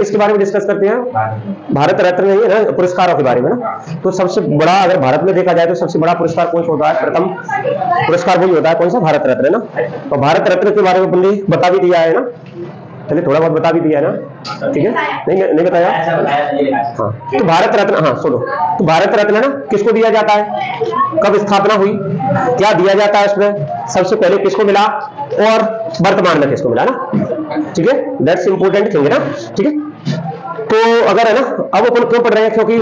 इसके बारे में डिस्कस करते हैं, भारत रत्न नहीं है ना, पुरस्कारों के बारे में ना। तो सबसे बड़ा अगर भारत में देखा जाए तो सबसे बड़ा पुरस्कार कौन सा होता है? प्रथम पुरस्कार वही होता है, कौन सा? भारत रत्न है ना। तो भारत रत्न के बारे में हमने बता भी दिया है ना, चलिए थोड़ा बहुत बता भी दिया है ना, ठीक है? नहीं बताया? हाँ, तो भारत रत्न, हाँ सुनो, तो भारत रत्न ना किसको दिया जाता है, कब स्थापना हुई, क्या दिया जाता है उसमें, सबसे पहले किसको मिला और वर्तमान में किसको मिला ना, ठीक है? दैट्स इंपॉर्टेंट थिंग है ना, ठीक है? तो अगर है ना, अब अपन क्यों पढ़ रहे हैं, क्योंकि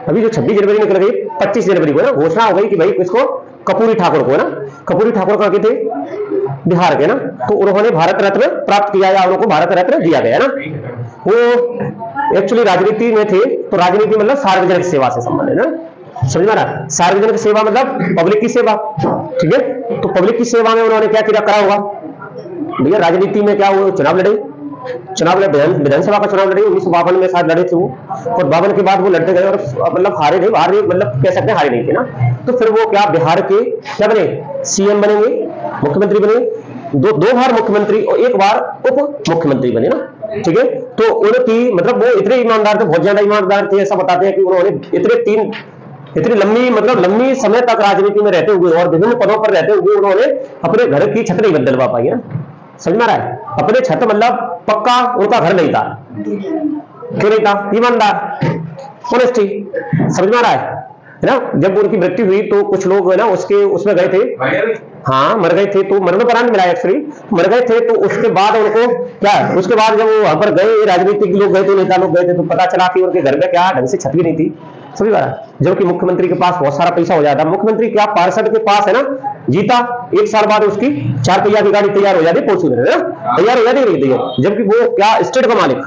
अभी जो 26 जनवरी निकल गई, 25 जनवरी को ना घोषणा हो गई कि भाई किसको, कर्पूरी ठाकुर को ना, कर्पूरी ठाकुर कहाँ के थे, बिहार के ना, तो उन्होंने भारत रत्न प्राप्त किया या उनको भारत रत्न दिया गया ना। वो एक्चुअली राजनीति में थे, तो राजनीति मतलब सार्वजनिक सेवा से संबंधित है ना, समझ में आ रहा? सार्वजनिक सेवा मतलब पब्लिक की सेवा, ठीक है? तो पब्लिक की सेवा में उन्होंने क्या किया, करा होगा भैया, राजनीति में क्या वो चुनाव लड़े, विधानसभा का चुनाव लड़े 1952 में शायद लड़े थे वो, और 52 के बाद वो लड़ते गए और मतलब हारे नहीं, मतलब कह सकते हैं हारे नहीं थे ना। तो फिर वो क्या बिहार के क्या बने, सीएम बनेंगे, मुख्यमंत्री बने, दो बार मुख्यमंत्री और एक बार उप मुख्यमंत्री बने ना, ठीक है? तो उनकी मतलब वो इतने ईमानदार थे, बहुत ज्यादा ईमानदार थे, ऐसा बताते हैं कि उन्होंने इतनी लंबी समय तक राजनीति में रहते हुए और विभिन्न पदों पर रहते हुए उन्होंने अपने घर की छत नहीं बदलवा पाई है, समझ में आ रहा है? अपने छत मतलब पक्का उनका घर नहीं था, क्यों नहीं था? ईमानदार, ऑनेस्टी, समझ में आ रहा है ना? जब उनकी मृत्यु हुई तो कुछ लोग है ना उसमें गए थे, हाँ मर गए थे, तो मरणोपरांत मिला एक्चुअली, मर गए थे। तो उसके बाद उनको क्या, उसके बाद जब वो वहां पर गए, राजनीतिक लोग गए थे, नेता लोग गए थे, तो पता चला कि उनके घर में क्या ढंग से छत भी नहीं थी, समझ में आ रहा है? जबकि मुख्यमंत्री के पास बहुत सारा पैसा हो जाता, मुख्यमंत्री क्या पार्षद के पास है ना, जीता 1 साल बाद उसकी 4 पहिया की गाड़ी तैयार हो जाती, पहुंच तैयार हो जाती, जबकि वो क्या स्टेट का मालिक,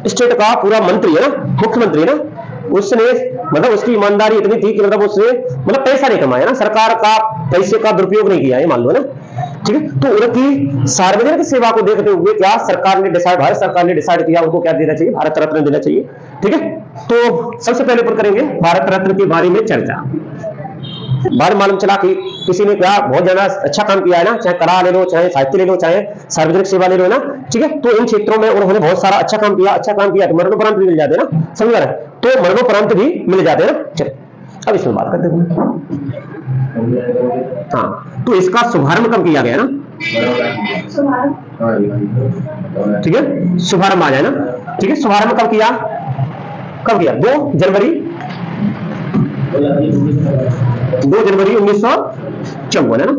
स्टेट का पूरा मंत्री है ना, मुख्यमंत्री ना, उसने मतलब उसकी ईमानदारी इतनी थी कि मतलब उसने मतलब पैसा नहीं कमाया ना, सरकार का पैसे का दुरुपयोग नहीं किया है, मान लो ना, ठीक है? तो उनकी सार्वजनिक सेवा को देखते हुए क्या भारत सरकार ने डिसाइड किया उनको क्या देना चाहिए, भारत रत्न देना चाहिए, ठीक है? तो सबसे पहले पर करेंगे भारत रत्न के बारे में चर्चा। बाद मालूम चला कि किसी ने क्या बहुत ज्यादा अच्छा काम किया है ना, चाहे कला ले लो, चाहे साहित्य ले लो, चाहे सार्वजनिक सेवा ले लो ना, ठीक है? तो इन क्षेत्रों में उन्होंने बहुत सारा अच्छा काम किया तो मरणोपरांत भी मिल जाते हैं ना, समझ रहे हैं? तो मरणोपरांत भी मिल जाते हैं ना। चलिए अब इसमें बात करते हैं। हाँ, तो इसका शुभारंभ कब किया गया ना, ठीक है? शुभारंभ आ जाए ना, ठीक है? शुभारंभ कब किया 2 जनवरी 1954 है ना,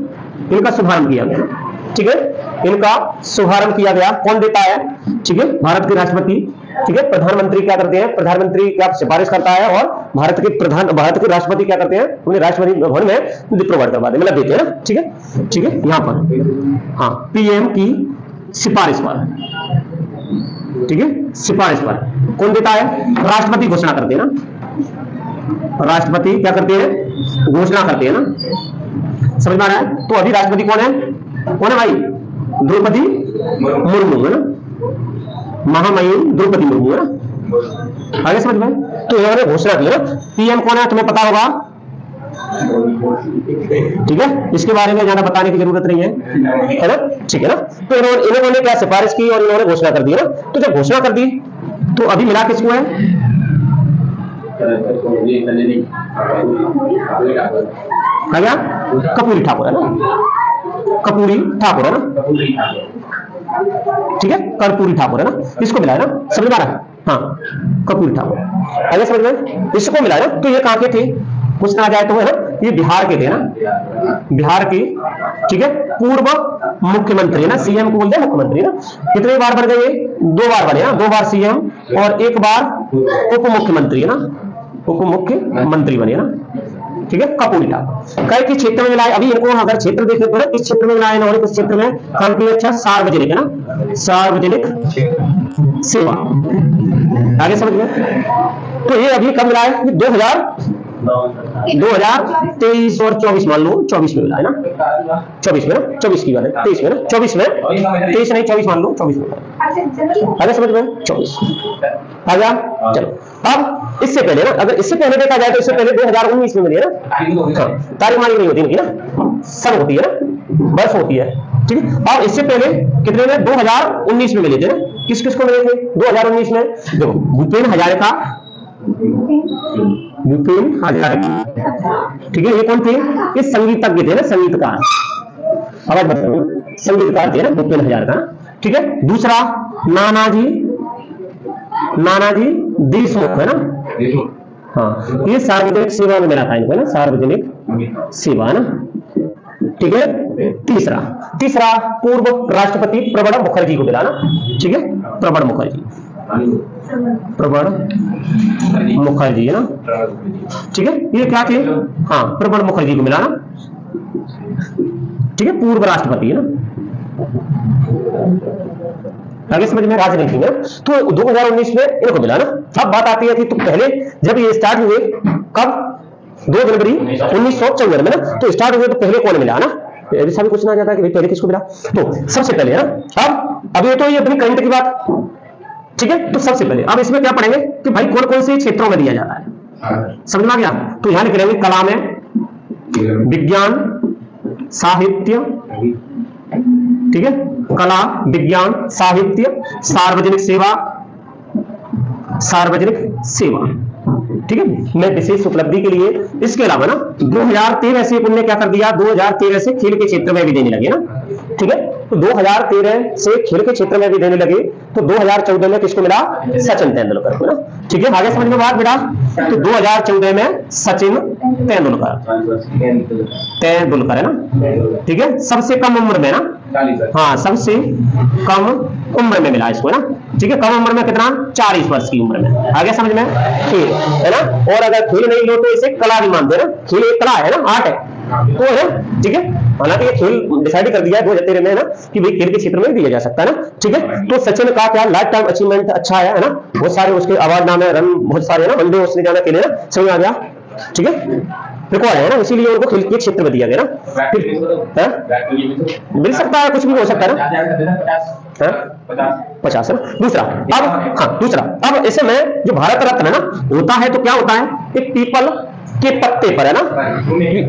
इनका शुभारंभ किया गया, ठीक है? इनका शुभारंभ किया गया, कौन देता है, ठीक है? भारत के राष्ट्रपति, ठीक है? प्रधानमंत्री क्या करते हैं, प्रधानमंत्री क्या सिफारिश करता है और भारत के राष्ट्रपति क्या करते हैं, उन्हें राष्ट्रपति भवन में प्रोवाइड करवा देते, मतलब देते हैं ना, ठीक है? ठीक है, यहां पर हाँ पीएम की सिफारिश पर, ठीक है? सिफारिश पर कौन देता है, राष्ट्रपति घोषणा करते हैं ना, राष्ट्रपति क्या करते हैं, घोषणा करते हैं ना, समझ में आ रहा है? तो अभी राष्ट्रपति कौन है भाई, द्रौपदी मुर्मू है ना, महामहिम द्रौपदी मुर्मू है ना, आगे समझ में? तो इन्होंने घोषणा की ना, पीएम कौन है तुम्हें पता होगा, ठीक है? इसके बारे में ज्यादा बताने की जरूरत नहीं है ना, ठीक है ना? तो इन्होंने क्या सिफारिश की और इन्होंने घोषणा कर दी ना। तो जब घोषणा कर दी तो अभी मिला किसको है, कर्पूरी ठाकुर है ना, कर्पूरी ठाकुर है ना, ठीक है? कर्पूरी ठाकुर है ना, इसको मिला है ना, समझ में आ रहा है? हाँ कर्पूरी ठाकुर, आगे समझ में? इसको मिला है ना। तो ये कहां के थे, पूछना आ जाए तो है ना, ये बिहार के थे ना, बिहार के, ठीक है? पूर्व मुख्यमंत्री है ना, सीएम को बोलते हैं मुख्यमंत्री ना। कितने बार बन गए, 2 बार बने ना, 2 बार सीएम और 1 बार उप मुख्यमंत्री है ना, उप मुख्यमंत्री बने ना, ठीक है? कर्पूरी ठाकुर कई के क्षेत्र में मिलाए, अभी इनको अगर क्षेत्र देखें तो इस क्षेत्र में मिलाए इन्होंने, इस क्षेत्र में काम किया, अच्छा सार्वजनिक है ना, सार्वजनिक सेवा, आगे समझ गए? तो ये अभी कब मिला है, 2023 और 24 मान लो, 24 में मिला है ना, 24 में ना, 24 की बात है, 23 में ना, 24 में, 23 नहीं 24 मान लो, 24 में, आगे समझ में? 24 आ गया। चलो अब इससे पहले ना, अगर इससे पहले देखा जाए तो इससे पहले 2019 में मिली है ना, तारीख मानी नहीं होती इनकी ना, सब होती है ना, वर्ष होती है, ठीक है? और इससे पहले कितने में, 2019 में मिले थे ना, किस किस को मिले थे 2019 में? देखो भूपेन हजारिका, भूपेन हजारिका, ठीक है, ये कौन थे? ये संगीतज्ञ थे ना, संगीतकार, आवाज बताओ, संगीतकार थे ना भूपेन हजारिका, ठीक है। दूसरा नानाजी, नानाजी देशमुख है ना, हाँ, ये सार्वजनिक सेवा में मिला था इनको ना, सार्वजनिक सेवा है ना, ठीक है। तीसरा, तीसरा पूर्व राष्ट्रपति प्रणब मुखर्जी को मिला ना, ठीक है, प्रणब मुखर्जी, प्रणब मुखर्जी है ना, ठीक है, ये क्या थे? हाँ, प्रणब मुखर्जी को मिला ना, ठीक है, पूर्व राष्ट्रपति है ना। आगे समझ में, राजनीति में तो 2019 में इनको मिला ना। अब बात आती है कि तो पहले जब ये स्टार्ट हुए, कब? 2 जनवरी 1974 में ना, तो स्टार्ट हुए तो पहले कौन मिला ना, ऐसा भी कुछ ना जाता है कि भाई पहले किसको मिला, तो सबसे पहले है ना। अब ये तो ये अपनी करंट की बात, ठीक है, तो सबसे पहले अब इसमें क्या पढ़ेंगे कि भाई कौन कौन से क्षेत्रों में दिया जाता है, समझ में आ गया? तो यहां लिख लेंगे कला में, विज्ञान, साहित्य, ठीक है, कला, विज्ञान, साहित्य, सार्वजनिक सेवा, सार्वजनिक सेवा, ठीक है, मैं विशेष उपलब्धि के लिए। इसके अलावा ना 2013 से उन्होंने क्या कर दिया, 2013 से खेल के क्षेत्र में भी देने लगे ना, ठीक है, तो 2013 से खेल के क्षेत्र में भी देने लगे, तो 2014 में किसको मिला? सचिन तेंदुलकर को ना, ठीक है। आगे समझ में बात बेटा, तो 2014 में सचिन तेंदुलकर, तेंदुलकर है ना, ठीक है, सबसे कम उम्र में ना, हाँ, सबसे कम उम्र में मिला इसको ना, ठीक है, कम उम्र में कितना? 40 वर्ष की उम्र में। आगे समझ में, खेल है ना, और अगर खेल नहीं लो तो इसे कला भी मानते हैं ना, खेल एक कला है ना, आर्ट है, तो है ना, ठीक है। हालांकि ये खेल डिसाइड कर दिया है 2013 में ना कि भाई खेल के क्षेत्र में दिया जा सकता है ना, ठीक है। तो सचिन का क्या लाइफ टाइम अचीवमेंट अच्छा है ना, बहुत सारे उसके अवार्ड नाम है, रन बहुत सारे ना, वनडे उसने जाना के लिए ना, समझ आ गया, ठीक है, रिकॉर्ड है ना, इसीलिए उनको खेल के क्षेत्र में दिया गया ना। मिल सकता है, कुछ भी हो सकता है ना, 50 है। दूसरा, अब हाँ, दूसरा अब ऐसे में जो भारत रत्न है ना होता है, तो क्या होता है? एक पीपल के पत्ते पर है ना,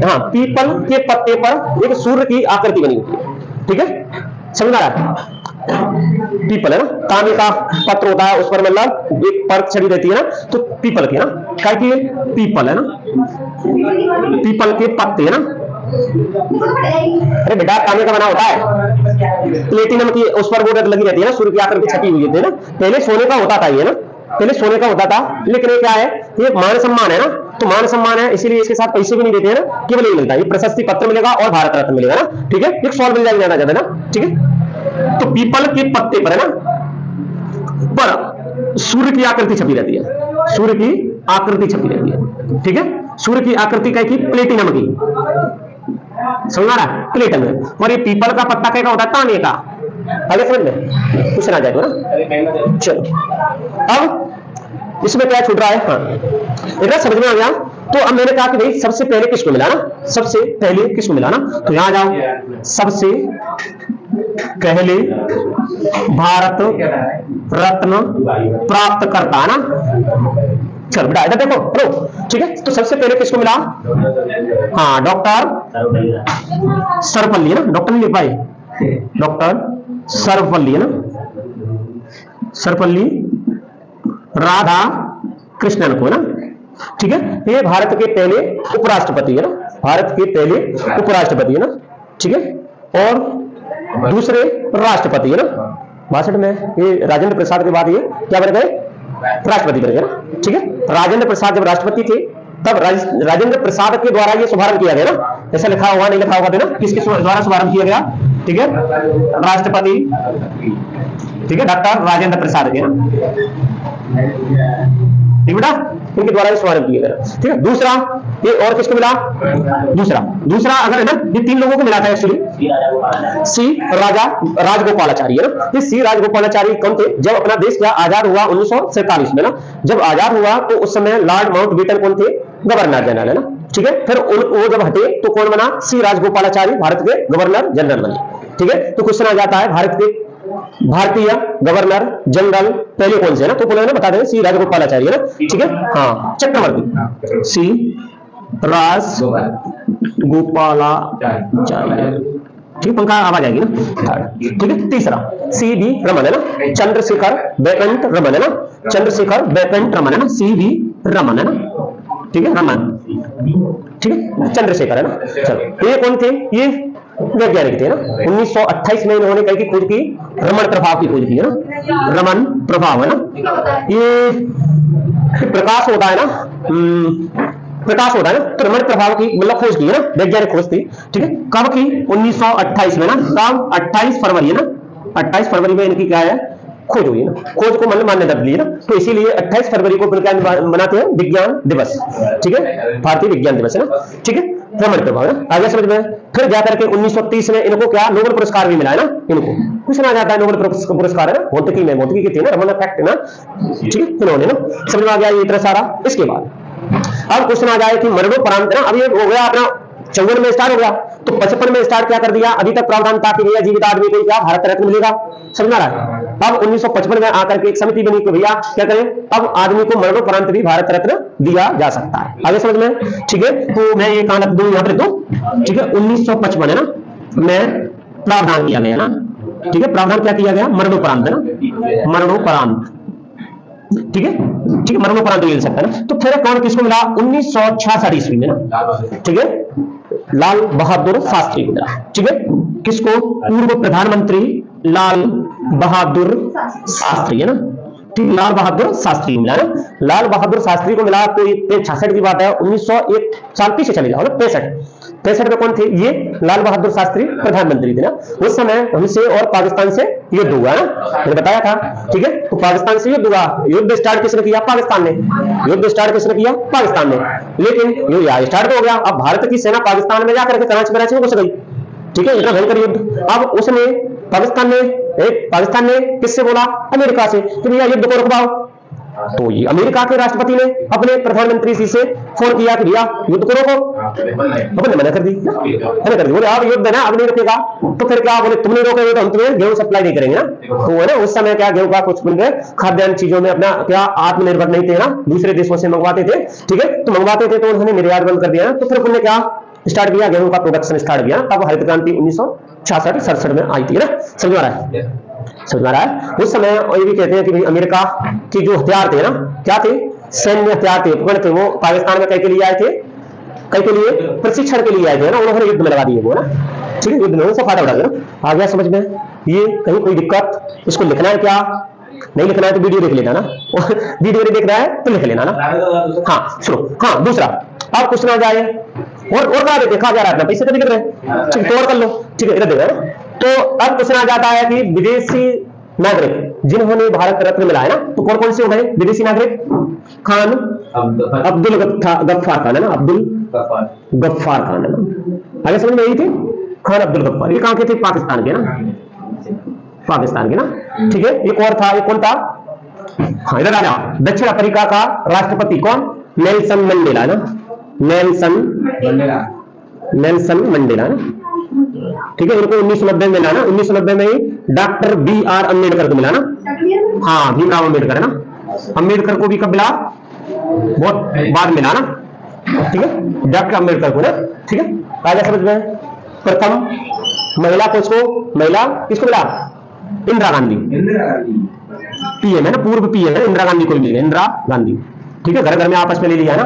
हाँ, पीपल के पत्ते पर एक सूर्य की आकृति बनी होती है, ठीक है, समझ आ रहा है? पीपल है ना, तांबे का पत्र होता है, उस पर मतलब एक परत चढ़ी रहती है ना, तो पीपल की ना, क्या की पीपल है ना, पीपल के पत्ते है ना, अरे बेटा तांबे का बना होता है, प्लेटिनम की उस पर वो लगी रहती है ना, सूर्य की आकृति छपी हुई है ना। पहले सोने का होता था ये ना, पहले सोने का होता था, लेकिन ये क्या है, ये मान सम्मान है ना, तो मान सम्मान है, इसीलिए इसके साथ पैसे भी नहीं देते हैं ना, केवल ये मिलता है, ये प्रशस्ति पत्र मिलेगा और भारत रत्न मिलेगा ना, ठीक है, एक सॉल्व मिल जाना चाहते हैं ना, ठीक है। तो पीपल के पत्ते पर है ना, पर सूर्य की आकृति छपी रहती है, सूर्य की आकृति छपी रहती है, ठीक है, सूर्य की आकृति क्या की? प्लेटिनम की, समझ रहा है, प्लेटिनम। और ये पीपल का पत्ता क्या होता है? तांबे का। आगे समझ में कुछ ना जाएगा ना, चलो। अब इसमें क्या छूट रहा है? हाँ, इतना समझ में आ गया। तो अब मैंने कहा कि भाई सबसे पहले किसको मिला ना, सबसे पहले किसको मिला ना, तो यहां जाओ, सबसे पहले भारत रत्न प्राप्त करता है ना, चल बेटा इधर देखो, लो, ठीक है। तो सबसे पहले किसको मिला? हाँ, डॉक्टर सर्वपल्ली है ना, डॉक्टर नहीं लिख पाए, डॉक्टर सर्वपल्ली है ना, सर्वपल्ली राधा कृष्णन को ना, ठीक है। ये भारत के पहले उपराष्ट्रपति है ना, भारत के पहले उपराष्ट्रपति है ना, ठीक है। और दूसरे राष्ट्रपति है ना, 62 में ये राजेंद्र प्रसाद के बाद ये क्या बन गए? राष्ट्रपति बन गए ना, ठीक है। राजेंद्र प्रसाद जब राष्ट्रपति थे तब राजेंद्र प्रसाद के द्वारा ये शुभारंभ किया गया ना, ऐसा लिखा हुआ नहीं लिखा होगा ना, किसके द्वारा शुभारंभ किया गया? ठीक है, राष्ट्रपति, ठीक है, डॉक्टर राजेंद्र प्रसाद के ना, ठीक बेटा, इनके द्वारा शुभारंभ किया गया, ठीक है। दूसरा ये और किसको मिला? दूसरा अगर है ना, ये 3 लोगों को मिला था एक्चुअली, सी राजगोपालाचारी है ना। ये सी राजगोपालाचारी कौन थे? जब अपना देश क्या आजाद हुआ 1947 में ना, जब आजाद हुआ तो उस समय लॉर्ड माउंटबेटन कौन थे? गवर्नर जनरल है ना, ठीक है। फिर वो जब हटे तो कौन बना? सी राजगोपालाचारी भारत के गवर्नर जनरल बने, ठीक है। तो क्वेश्चन आ जाता है भारत के भारतीय गवर्नर जनरल पहले कौन से है ना, तो बोले ना बता दें, सी राजगोपालाचारी है ना, ठीक है। हाँ, चक्रवर्ती, सी राजगोपालाचार्य, ठीक, पंखा आवाज आएगी ना, थर्ड। ठीक है, तीसरा सी वी रमन है ना, चंद्रशेखर वेंकट रमन है ना, चंद्रशेखर वेंकट रमन है ना, सी वी रमन है ना, ठीक है, रमन, ठीक है, चंद्रशेखर है ना। चलो, ये कौन थे? ये वैज्ञानिक थे ना। 1928 में इन्होंने कहीं की खोज की, रमन प्रभाव की खोज की है ना, रमन प्रभाव है ना। ये प्रकाश होता है ना, प्रकाश होता है ना, तो रमन प्रभाव की मतलब खोज की है ना, वैज्ञानिक खोज थी। ठीक है, कब की? 1928 में ना, कब? 28 फरवरी है ना, 28 फरवरी में इनकी क्या है? खोज हुई है ना, खोज को मतलब मान्यता दी है ना, तो इसीलिए 28 फरवरी को क्या मनाते हैं? विज्ञान दिवस। ठीक है, भारतीय विज्ञान दिवस है ना। ठीक है, रमन प्रभाव है ना, आगे समझ में। फिर जाकर के 1930 में इनको क्या नोबेल पुरस्कार भी मिला है ना, इनको पूछना जाता है नोबेल पुरस्कार है ना, भौतिकी में, भौतिकी की थी ना, रमन इफेक्ट है ना। ठीक है, इन्होंने ना, समझ में आ गया ये इतना सारा। इसके बाद अब क्वेश्चन आ जाए कि मरणोपरांत ना, अब ये हो गया अपना 54 में स्टार्ट हो गया, तो 55 में स्टार्ट क्या कर दिया? अभी तक प्रावधान था कि भैया जीवित आदमी को क्या भारत रत्न मिलेगा, समझ रहा है। अब 1955 में आकर के एक समिति बनी कि भैया क्या करें, अब आदमी को मरणोपरांत भी भारत रत्न दिया जा सकता है। आगे समझ में। ठीक है, तो मैं ये कहां रख दूं? यहां पर दो। ठीक है, 1955 है ना, मैं प्रावधान किया गया ना। ठीक है, प्रावधान क्या किया गया? मरणोपरांत है ना, मरणोपरांत। ठीक है, ठीक है, मरणोपरांत मिल सकता है ना। तो फिर कौन किसको मिला? 1966 ईस्वी में ना। ठीक है, लाल बहादुर शास्त्री को मिला। ठीक है, किसको? पूर्व प्रधानमंत्री लाल बहादुर शास्त्री है ना। ठीक, लाल बहादुर शास्त्री मिला ना, लाल बहादुर शास्त्री को मिला। तो 66 की बात है, 1901 साल पीछे चले जाओ ना, 65 में कौन थे? ये लाल बहादुर शास्त्री प्रधानमंत्री थे ना। उस समय हमसे और पाकिस्तान से युद्ध हुआ ना, मैंने बताया था। ठीक है, तो पाकिस्तान से युद्ध हुआ, युद्ध स्टार्ट किसने किया? पाकिस्तान ने। युद्ध स्टार्ट किसने किया? पाकिस्तान ने। लेकिन युद्ध स्टार्ट तो हो गया, अब भारत की सेना पाकिस्तान में जाकर के कराची में घुस गई। ठीक है, इतना भयंकर युद्ध। अब उसने पाकिस्तान ने किससे बोला? अमेरिका से, कि भैया युद्ध को रुकवाओ। तो ये अमेरिका के राष्ट्रपति ने अपने प्रधानमंत्री जी से फोन किया कि भैया युद्ध को रोको। अपने मना कर दी, मना कर दी, बोले अब युद्ध है ना, अब नहीं रुकेगा। तो फिर क्या बोले? तुमने रोके तो हम तुम्हें गेहूं सप्लाई नहीं करेंगे ना। तो है ना, उस समय क्या गेहूं का कुछ खाद्यान्न चीजों में अपना क्या आत्मनिर्भर नहीं थे ना, दूसरे देशों से मंगवाते थे। ठीक है, तो मंगवाते थे तो उन्होंने निर्यात बंद कर दिया ना। तो फिर उन्होंने क्या स्टार्ट किया? गेहूं का प्रोडक्शन स्टार्ट किया। तब हरित क्रांति 1966-67 में आई थी ना, समझ आ रहा है? समझ आ रहा है। उस समय ये भी कहते हैं कि भाई अमेरिका के जो हथियार थे ना, क्या थे? सैन्य हथियार थे, उपकरण थे, वो पाकिस्तान में कई के लिए आए थे? कई के लिए? प्रशिक्षण के लिए आए थे ना, उन्होंने युद्ध में लगा दिए वो ना। ठीक है, युद्ध में उनसे फायदा उठा लिया। आ गया समझ में? ये कहीं कोई दिक्कत? इसको लिखना है क्या? नहीं लिखना है तो वीडियो देख लेना ना, वीडियो नहीं देखना है तो लिख लेना ना। हाँ सुनो, हाँ दूसरा अब क्वेश्चन आ जाए और कहा देखा जा रहा है अपना पैसे तो लिख रहे हैं। ठीक है, कर लो। ठीक है, इधर देखो ना। तो अब क्वेश्चन आ जाता है कि विदेशी नागरिक जिन्होंने भारत रत्न मिला है ना, तो कौन कौन से हो गए विदेशी नागरिक? खान अब्दुल गफ्फार खान है ना, अब्दुल गफ्फार खान है ना। आगे समझ में आई थी? खान अब्दुल गफ्फार, ये कहां के थे? पाकिस्तान के ना, पाकिस्तान के ना। ठीक है, एक और था, एक कौन था? हाँ इधर आ जाओ। दक्षिण अफ्रीका का राष्ट्रपति कौन? नेल्सन मंडेला ना, नेल्सन मंडेला ना। ठीक है, इनको 1990 में मिला ना, 1990 में ही डॉक्टर BR अम्बेडकर को मिला ना। हाँ, भीमराव अम्बेडकर है ना, अम्बेडकर को भी कब मिला? बहुत बाद मिला ना। ठीक है, डॉक्टर अम्बेडकर को ना। ठीक है, आगे समझ में। प्रथम महिला किसको? महिला किसको मिला? इंदिरा गांधी, PM है ना, पूर्व PM है, इंदिरा गांधी को मिली, इंदिरा गांधी। ठीक है, घर घर में आपस में ले लिया ना,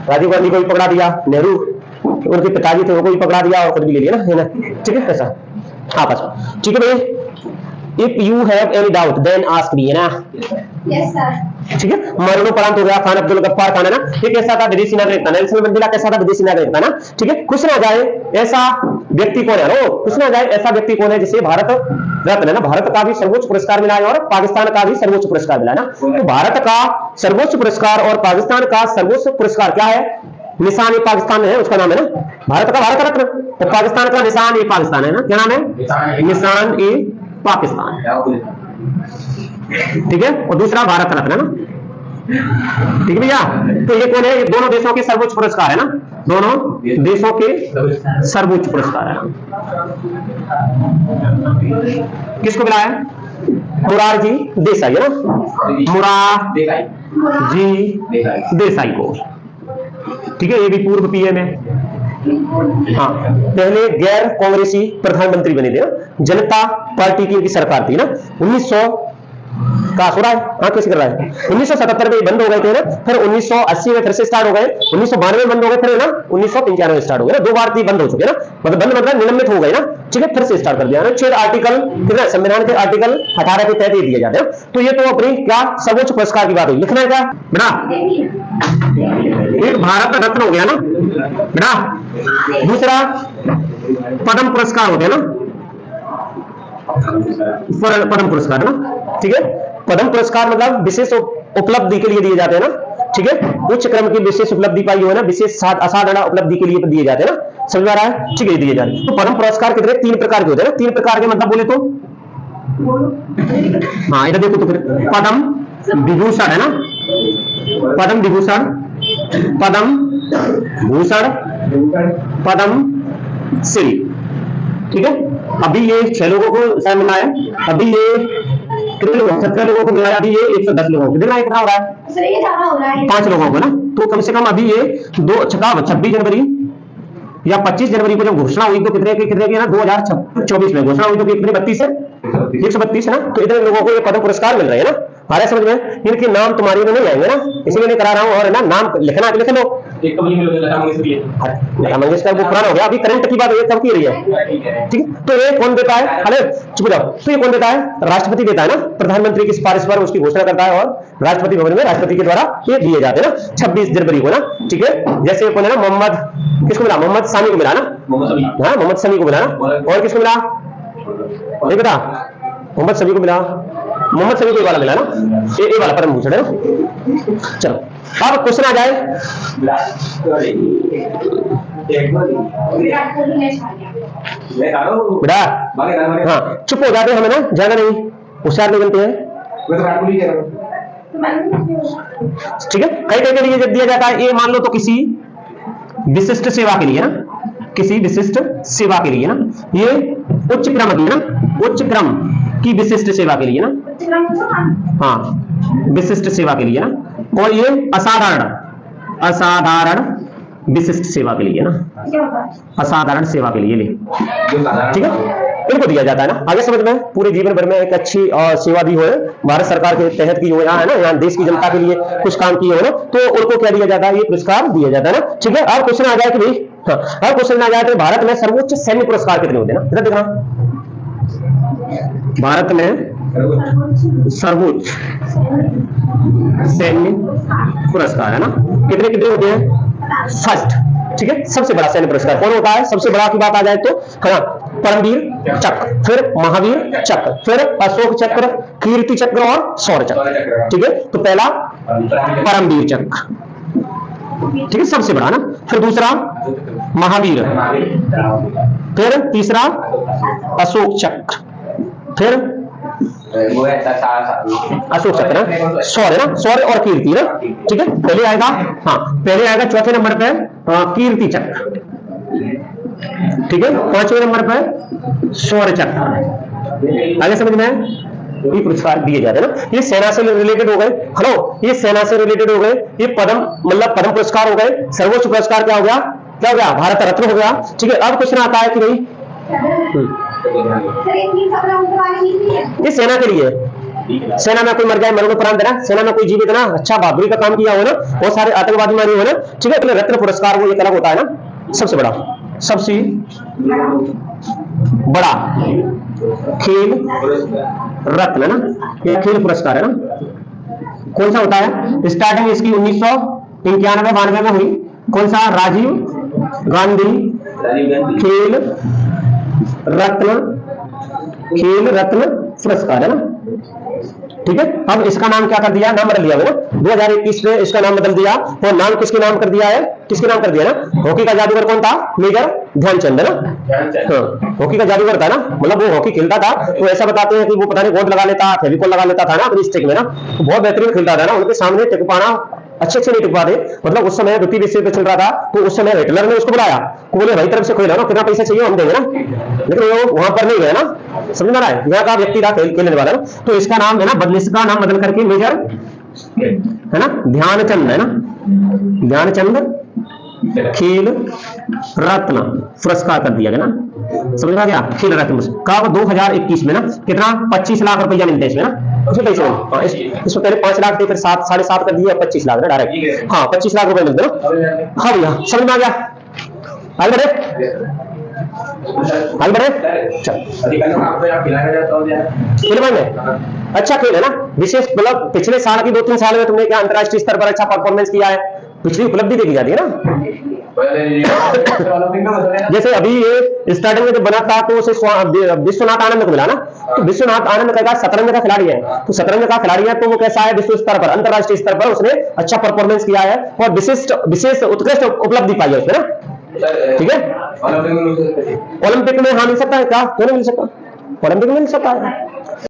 राजीव गांधी को भी पकड़ा दिया, नेहरू उनके पिताजी थे, उनको भी पकड़ा दिया और खुद भी ले लिया ना, है ना। ठीक है, ऐसा आपस में। ठीक है भाई, if you have any doubt then ask me, है ना। Yes sir. ठीक है, मरणोपरांत हो गया खान अब्दुल गफ्फार खान है ना। ये कैसा था? विदेशी नागरिक था। नेल्सन मंडेला कैसा था? विदेशी नागरिक था ना। ठीक है, क्वेश्चन आ जाए ऐसा व्यक्ति कौन है? क्वेश्चन आ जाए ऐसा व्यक्ति कौन है जिसे भारत रत्न है ना, भारत का भी सर्वोच्च पुरस्कार मिला है और पाकिस्तान का भी सर्वोच्च पुरस्कार मिला है ना। तो भारत का सर्वोच्च पुरस्कार और पाकिस्तान का सर्वोच्च पुरस्कार क्या है? निशान ए पाकिस्तान है, उसका नाम है ना भारत का भारत रत्न। तो पाकिस्तान का निशान ए पाकिस्तान है ना, क्या नाम है? निशान ए पाकिस्तान। ठीक है, और दूसरा भारत रत्न है ना। ठीक है भैया, तो ये कौन है? ये दोनों देशों के सर्वोच्च पुरस्कार है ना, दोनों देशों के सर्वोच्च पुरस्कार है। किसको मिला है? मुरारजी देसाई है ना, मुरारजी देसाई को। ठीक है, ये भी पूर्व PM है। हाँ, पहले गैर कांग्रेसी प्रधानमंत्री बने थे ना, जनता पार्टी की सरकार थी ना, 1900 का हो रहा है, हाँ कैसे कर रहा है, 1977 में बंद हो गए थे ना, फिर 1980 में फिर से स्टार्ट हो गए, 1992 में बंद हो गए, फिर ना 1995 में स्टार्ट हो गए ना, 2 बार बंद हो चुके ना, मतलब बंद मतलब निलंबित हो गए ना, ठीक है, फिर से स्टार्ट कर दिया ना। 6 आर्टिकल कितना संविधान के आर्टिकल 18 के तहत दिए जाते हैं। तो ये तो अपनी क्या सर्वोच्च पुरस्कार की बात हुई, लिखना है क्या बेटा, एक भारत रत्न हो गया ना बेटा, दूसरा पद्म पुरस्कार हो गया ना, पद्म पुरस्कार ना, ठीक है, पद्म पुरस्कार मतलब विशेष उपलब्धि के लिए दिए जाते हैं ना, ठीक है, उच्च क्रम की विशेष उपलब्धि पाई है ना, विशेष असाधारण उपलब्धि के लिए दिए जाते हैं ना, समझ में आ रहा है, ठीक है, दिए जाते हैं। तो पद्म पुरस्कार कितने 3 प्रकार के होते हैं ना, 3 प्रकार के मतलब बोले तो, हाँ इधर देखो तो फिर पद्म विभूषण है ना, पद्म विभूषण, पद्म भूषण, पद्म श्री, ठीक है। अभी ये 6 लोगों को शायद मिला है, अभी ये कितने लोगों 17 लोगों को मिला है, अभी ये 110 लोगों को कितना हो रहा है 5 लोगों को ना, तो कम से कम अभी ये 26 जनवरी या 25 जनवरी को जब घोषणा हुई तो कितने की ना 2024 में घोषणा हुई तो कितने 32 है 132 है ना, तो इतने लोगों को ये पद्म पुरस्कार मिल रहे हैं ना, हमारे समझ में, इनके नाम तुम्हारी में नहीं आएंगे ना, इसलिए नहीं करा रहा हूं, और ना नाम लिखना लिख लो। लता मंगेशकर वो पुराना हो गया, अभी करंट की बात कब की रही है, ठीक है। तो ये कौन देता है, अरे चुप जाओ, तो ये कौन देता है, राष्ट्रपति देता है ना, प्रधानमंत्री की सिफारिश पर उसकी घोषणा करता है और राष्ट्रपति भवन में राष्ट्रपति के द्वारा ये दिए जाते हैं ना 26 जनवरी को ना, ठीक है। जैसे कौन है ना, मोहम्मद किसको मिला, मोहम्मद सामी को मिला ना, हाँ मोहम्मद शमी को मिला ना, और किसको मिला ये बेटा, मोहम्मद शमी को मिला, मोहम्मद शमी को वाला मिला ना, ये वाला पद्म भूषण है ना। चलो अब क्वेश्चन आ जाए, बेटा हाँ चुप हो जाते हमें ना, ज्यादा नहीं होशियार नहीं बनते हैं, ठीक है। कई के लिए जब दिया जाता है, ये मान लो तो किसी विशिष्ट सेवा के लिए ना, किसी विशिष्ट सेवा के लिए ना, ये उच्च क्रम की ना, उच्च क्रम की विशिष्ट सेवा के लिए ना, हाँ विशिष्ट सेवा के लिए ना, और ये असाधारण विशिष्ट सेवा के लिए ना, असाधारण सेवा के लिए, ठीक है, इनको दिया जाता है ना। आगे समझ में, पूरे जीवन भर में एक अच्छी सेवा दी हो, भारत सरकार के तहत की योजना है ना, यहाँ देश की जनता के लिए कुछ काम किए हो ना, तो उनको क्या दिया जाता है, ये पुरस्कार दिया जाता है ना, ठीक है। अब क्वेश्चन आ जाए कि भाई, अब क्वेश्चन आ जाए तो भारत में सर्वोच्च सैन्य पुरस्कार कितने होते हैं ना, इधर देखना, भारत में सर्वोच्च सैन्य पुरस्कार है ना, कितने कितने होते हैं, फर्स्ट, ठीक है, सबसे बड़ा सैन्य पुरस्कार कौन होता है, सबसे बड़ा की बात आ जाए तो परमवीर चक्र, फिर महावीर चक्र, फिर अशोक चक्र, कीर्ति चक्र और शौर्य चक्र, ठीक है। तो पहला परमवीर चक्र, ठीक है, सबसे बड़ा ना, फिर दूसरा महावीर, फिर तीसरा अशोक चक्र, फिर अशोक चक्र ना, शौर्य ना, शौर्य और कीर्ति ना, ठीक है। पहले आएगा, हाँ पहले आएगा चौथे नंबर पे कीर्ति चक्र, ठीक है, 5वें नंबर पे शौर्य चक्र। आगे समझ में ये पुरस्कार दिए जाते हैं ना, ये सेना से रिलेटेड हो गए, हेलो ये सेना से रिलेटेड हो गए, ये पद्म मतलब पद्म पुरस्कार हो गए, सर्वोच्च पुरस्कार क्या हो गया, क्या हो गया, भारत रत्न हो गया, ठीक है। अब क्वेश्चन आता है कि भाई ये सेना के लिए, सेना में कोई मर जाए मरणोपरांत देना, सेना में कोई जीवित ना अच्छा बहादुरी का काम किया हो ना, बहुत सारे आतंकवादी मारे हो ना, ठीक है, तो रत्न पुरस्कार वो एक अलग होता है ना, सबसे बड़ा, सबसे बड़ा खेल रत्न ना, ये खेल पुरस्कार है ना, कौन सा होता है, स्टार्टिंग इसकी 1991-92 में हुई, कौन सा, राजीव गांधी खेल रत्न पुरस्कार है ना, ठीक है। अब इसका नाम क्या कर दिया, नाम बदल दिया ना, 2021 में इसका नाम बदल दिया, और नाम किसके नाम कर दिया है, किसके नाम कर दिया ना, हॉकी का जादूगर कौन था, मेजर ध्यानचंद है ना, हाँ हॉकी का जादूगर था ना, मतलब वो हॉकी खेलता था, तो ऐसा बताते हैं कि वो पता नहीं गोंद लगा लेता, फेविकॉल लगा लेता था ना अपनी स्टिक में ना, तो बहुत बेहतरीन खेलता था ना, उनके सामने टिक पाना अच्छे से नहीं टिक पाते, मतलब उस समय द्वितीय विश्व युद्ध चल रहा था, तो उस समय हिटलर ने उसको बुलाया, बोले भाई तरफ से खेलो ना, कितना पैसा चाहिए हम देंगे ना, लेकिन वो वहां पर नहीं गया ना, समझ में आ रहा है, यहाँ का व्यक्ति था खेलने वाला ना, तो इसका नाम है ना, इसका नाम बदल करके मेजर है ना ध्यानचंद है ना, ध्यानचंद खेल रत्न पुरस्कार कर दिया गया ना, समझ में आ गया। खेल रत्न कब 2021 में ना, कितना 25 लाख रुपया मिलते हैं इसमें ना, उसमें पैसे हाँ, इसमें पहले 5 लाख थे, फिर 7.5 कर दिए, 25 लाख ना डायरेक्ट, हाँ 25 लाख रुपए मिलते ना। हाँ भैया समझ में आ गया, आगे बढ़े आगे बढ़े। खेल में अच्छा खेल है ना, विशेष मतलब पिछले साल की 2-3 साल में तुमने क्या अंतरराष्ट्रीय स्तर पर अच्छा परफॉर्मेंस किया है, पिछली उपलब्धि देखी जाती है ना। जैसे अभी ये स्टार्टिंग में जब बना था तो उसे विश्वनाथ आनंद को मिला ना, तो विश्वनाथ आनंद का शतरंज का खिलाड़ी है, तो शतरंज का खिलाड़ी है तो वो कैसा है, विश्व स्तर पर अंतरराष्ट्रीय स्तर पर उसने अच्छा परफॉर्मेंस किया है और विशेष उत्कृष्ट उपलब्धि पाई है उसने ना, ठीक है। ओलंपिक में हाँ मिल सकता है क्या, क्यों नहीं मिल सकता, ओलंपिक में मिल सकता है।